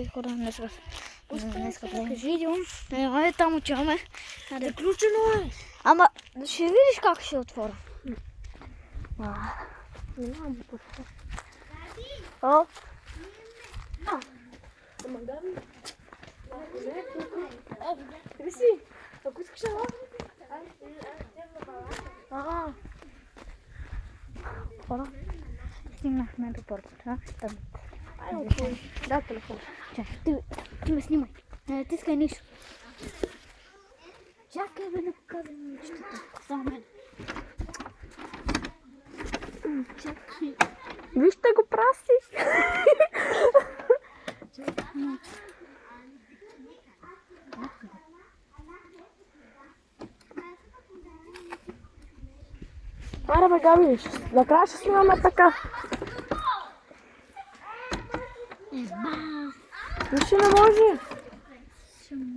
Хора, днеска правим видео. Там отиваме. Заключено е. Ама ще видиш как ще отворя. Не знам какво. О! Ама да ми. Риси, ако искаш ела. Хора, стигнахме до портата. Да, телефон. Ти ме снимай. Не натискай нищо. Чакай бе, да покажем нещата. Само мен. Чакай. Вижте го праси. Аре бе, Габи, накрая ще снимаме така. Виж, не може.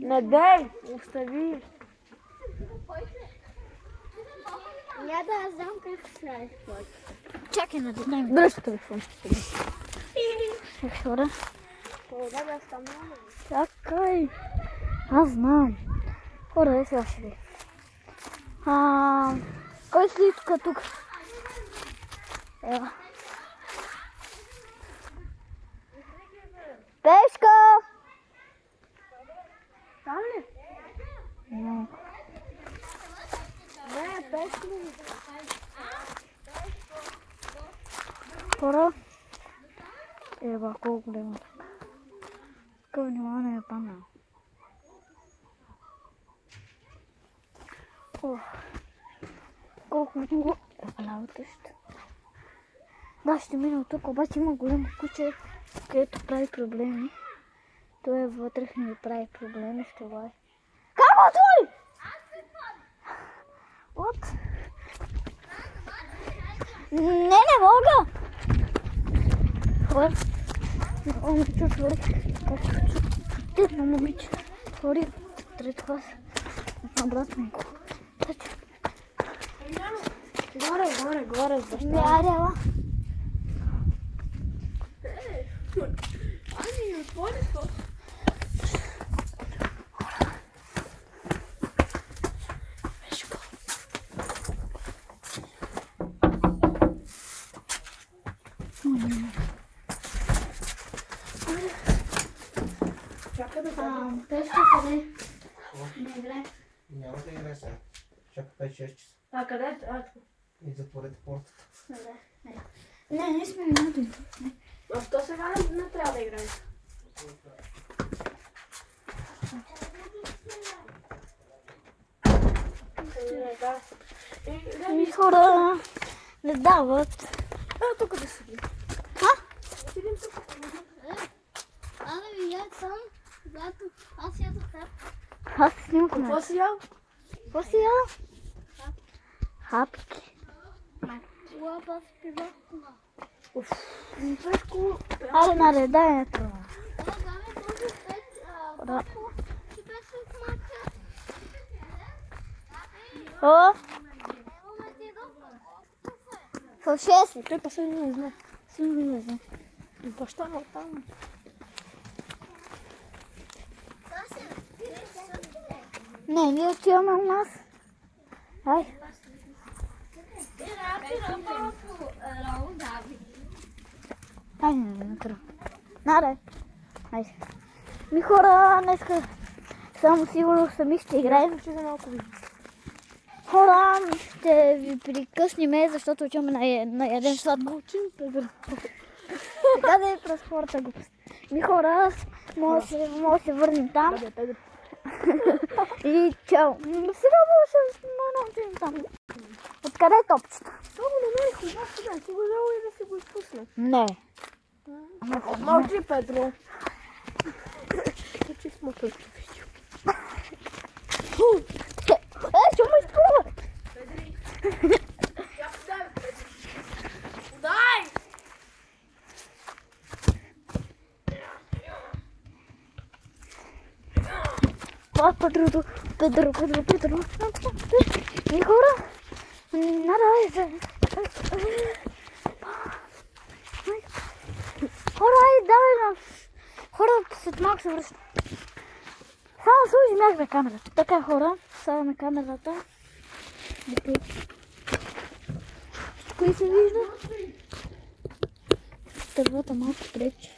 Не дей, остави. Я да знам как се прави спорт. Чакай на дай ми. Дръж телефон. Хора. Чакай. Аз знам. Хора, сега ще ви. Кой слитка тук? Ева. Пешка! Там ли? Не. Не, пешка ли? Хора. Ева, колко голема така. Такъв внимание е паднал. Колко много е лаутъщ. Да, ще мина от тук, обаче има голямо куче, където прави проблеми. Той е вътре, ми прави проблеми с това. Как го отвори? What? Не мога! Хора, момиче отвори. Тъдно момиче. Отвори трето клас. Обратно го. Горе, Не, защо? айде, ела. Ами, отвори то. Чакай да кажа. Пешка къде? Не играй. Няма да играе сега. Чака 5-6 часа. А къде е? И затворете портата. Не, не сме минути. А то сега не трябва да играем. И хора не дават. Тук да седим. Седим тук. Абе, я сам, когато аз ядох хляб. Аз снимах. Какво си ял? Какво си ял? Хапки. Лапа с пива. Пешко. Айде, наре, дай на това. Даме този пет, Да. ти беше в мака. О, Ево ме ти до в 6. Той последно не знае. Снимай не знам. Баща му там. Не, ние отиваме у нас. Ай. Айде, на кръв. Наре. Айде. Ми хора, днеска само сигурно сами ще играем. Ще за малко видео. Хора, ще ви прекъснем, защото отиваме на ядем сладко. Мълчим, Педро. Така да е транспорта глупост. Ми хора, може да се върнем там. Бъде, Педро. И чао. Сега може да се научим там. Откъде е топчета? Това го намерих обаче, да си го взел и да си го изпусне. Не. Мълчи, Педро. Мълчи с мотото видео. Що ме изпълва? Дай! Педро. И хора, надай. Хора, давай нас. Хора, след малко се връщам. Само сложи мягна камерата. Така, хора, слагаме камерата. Кои се вижда? Дървата малко пречи.